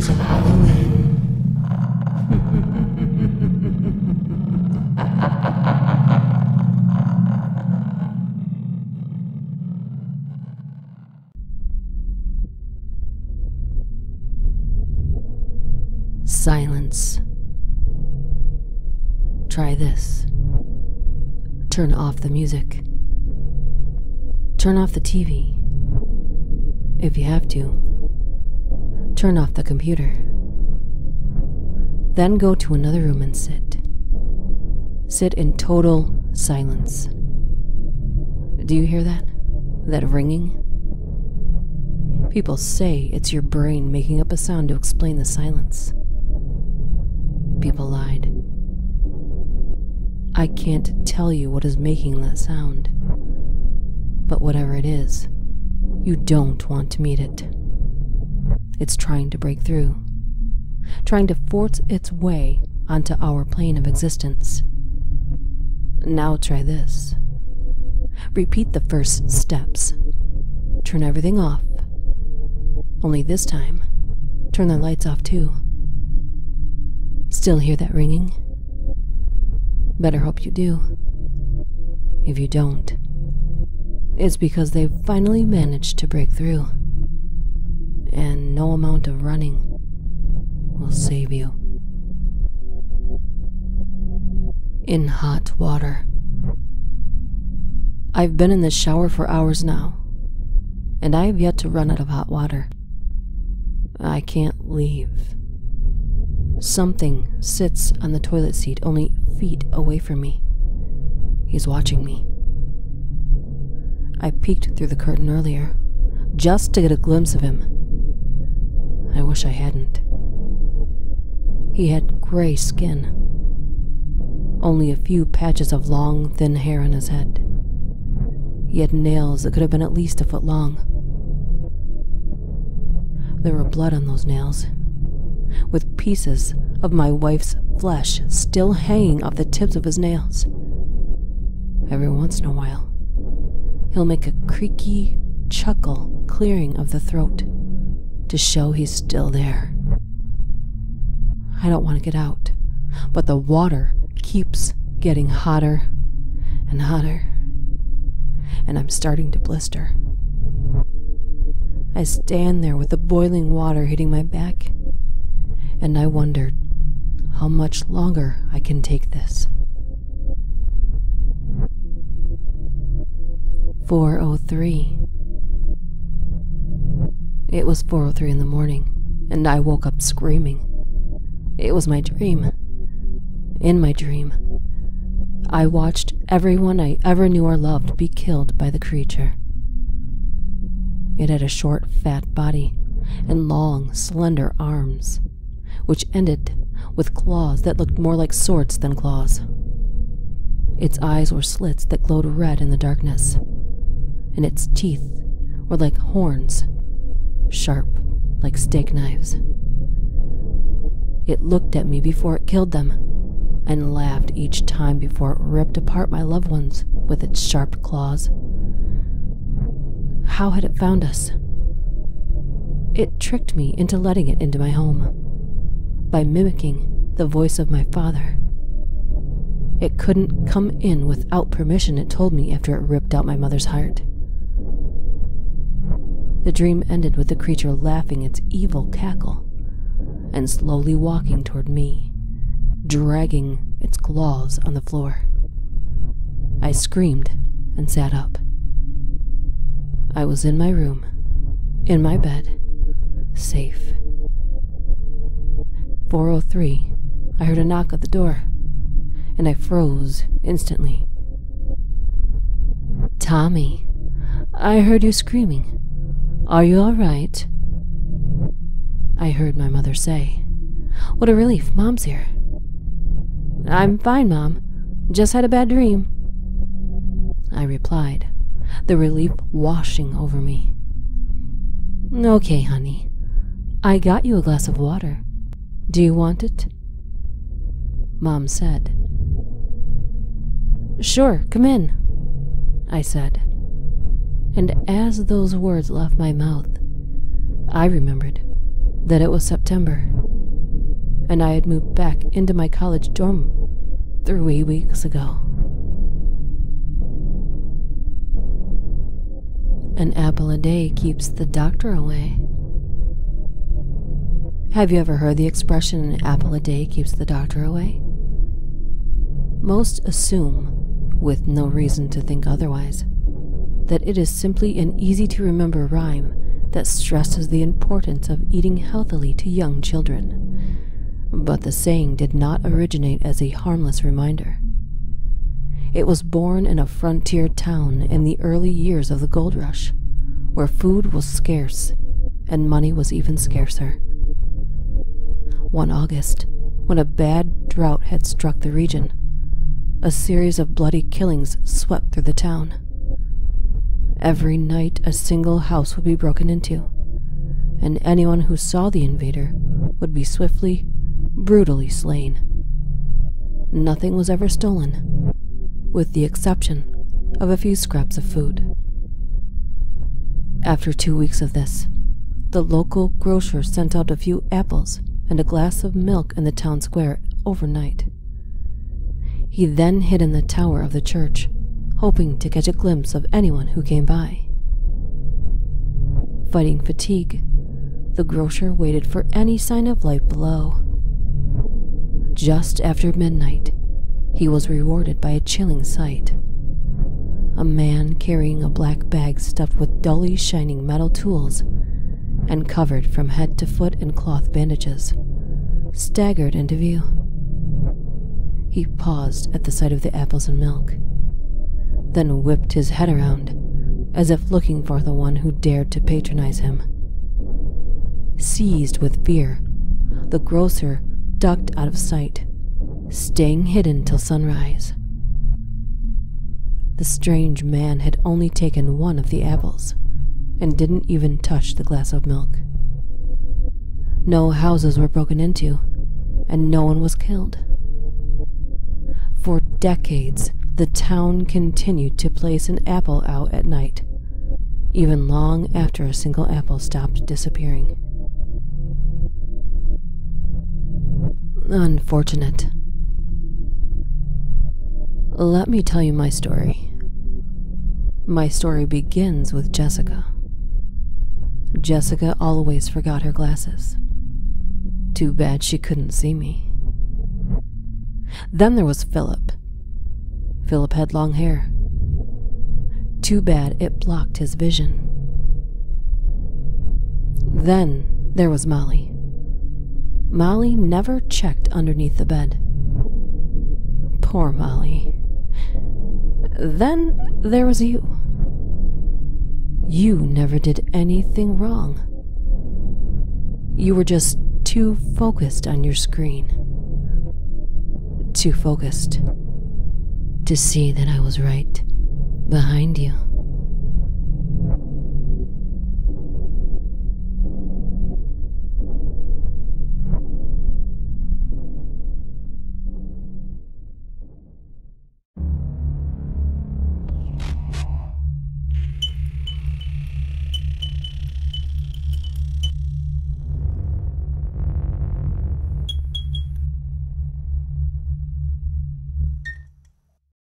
because of Halloween. Silence. Try this. Turn off the music. Turn off the TV. If you have to. Turn off the computer. Then go to another room and sit. Sit in total silence. Do you hear that? That ringing? People say it's your brain making up a sound to explain the silence. People lied. I can't tell you what is making that sound. But whatever it is, you don't want to meet it. It's trying to break through, trying to force its way onto our plane of existence. Now try this. Repeat the first steps. Turn everything off. Only this time, turn the lights off too. Still hear that ringing? Better hope you do. If you don't, it's because they've finally managed to break through. And no amount of running will save you. In hot water. I've been in the shower for hours now, and I have yet to run out of hot water. I can't leave. Something sits on the toilet seat only feet away from me. He's watching me. I peeked through the curtain earlier, just to get a glimpse of him. I wish I hadn't. He had gray skin. Only a few patches of long, thin hair on his head. He had nails that could have been at least a foot long. There were blood on those nails, with pieces of my wife's flesh still hanging off the tips of his nails. Every once in a while, he'll make a creaky chuckle clearing of the throat to show he's still there. I don't want to get out, but the water keeps getting hotter and hotter, and I'm starting to blister. I stand there with the boiling water hitting my back, and I wondered how much longer I can take this. 4:03. It was 4:03 in the morning, and I woke up screaming. It was my dream. In my dream, I watched everyone I ever knew or loved be killed by the creature. It had a short, fat body and long, slender arms, which ended with claws that looked more like swords than claws. Its eyes were slits that glowed red in the darkness, and its teeth were like horns, sharp like steak knives. It looked at me before it killed them, and laughed each time before it ripped apart my loved ones with its sharp claws. How had it found us? It tricked me into letting it into my home, by mimicking the voice of my father. It couldn't come in without permission, it told me after it ripped out my mother's heart. The dream ended with the creature laughing its evil cackle and slowly walking toward me, dragging its claws on the floor. I screamed and sat up. I was in my room, in my bed, safe. 4:03, I heard a knock at the door, and I froze instantly. "Tommy, I heard you screaming. Are you all right?" I heard my mother say. "What a relief, Mom's here." "I'm fine, Mom. Just had a bad dream," I replied, the relief washing over me. "Okay, honey. I got you a glass of water. Do you want it?" Mom said. "Sure, come in," I said. And as those words left my mouth, I remembered that it was September, and I had moved back into my college dorm 3 weeks ago. An apple a day keeps the doctor away. Have you ever heard the expression, an apple a day keeps the doctor away? Most assume, with no reason to think otherwise, that it is simply an easy-to-remember rhyme that stresses the importance of eating healthily to young children. But the saying did not originate as a harmless reminder. It was born in a frontier town in the early years of the gold rush, where food was scarce and money was even scarcer. One August, when a bad drought had struck the region, a series of bloody killings swept through the town. Every night a single house would be broken into, and anyone who saw the invader would be swiftly, brutally slain. Nothing was ever stolen, with the exception of a few scraps of food. After 2 weeks of this, the local grocer sent out a few apples and a glass of milk in the town square overnight. He then hid in the tower of the church, hoping to catch a glimpse of anyone who came by. Fighting fatigue, the grocer waited for any sign of life below. Just after midnight, he was rewarded by a chilling sight. A man carrying a black bag stuffed with dully shining metal tools and covered from head to foot in cloth bandages staggered into view. He paused at the sight of the apples and milk, then whipped his head around as if looking for the one who dared to patronize him. Seized with fear, the grocer ducked out of sight, staying hidden till sunrise. The strange man had only taken one of the apples and didn't even touch the glass of milk. No houses were broken into, and no one was killed. For decades, the town continued to place an apple out at night, even long after a single apple stopped disappearing. Unfortunate. Let me tell you my story. My story begins with Jessica. Jessica always forgot her glasses. Too bad she couldn't see me. Then there was Philip. Philip had long hair. Too bad it blocked his vision. Then there was Molly. Molly never checked underneath the bed. Poor Molly. Then there was you. You never did anything wrong. You were just too focused on your screen. Too focused to see that I was right behind you.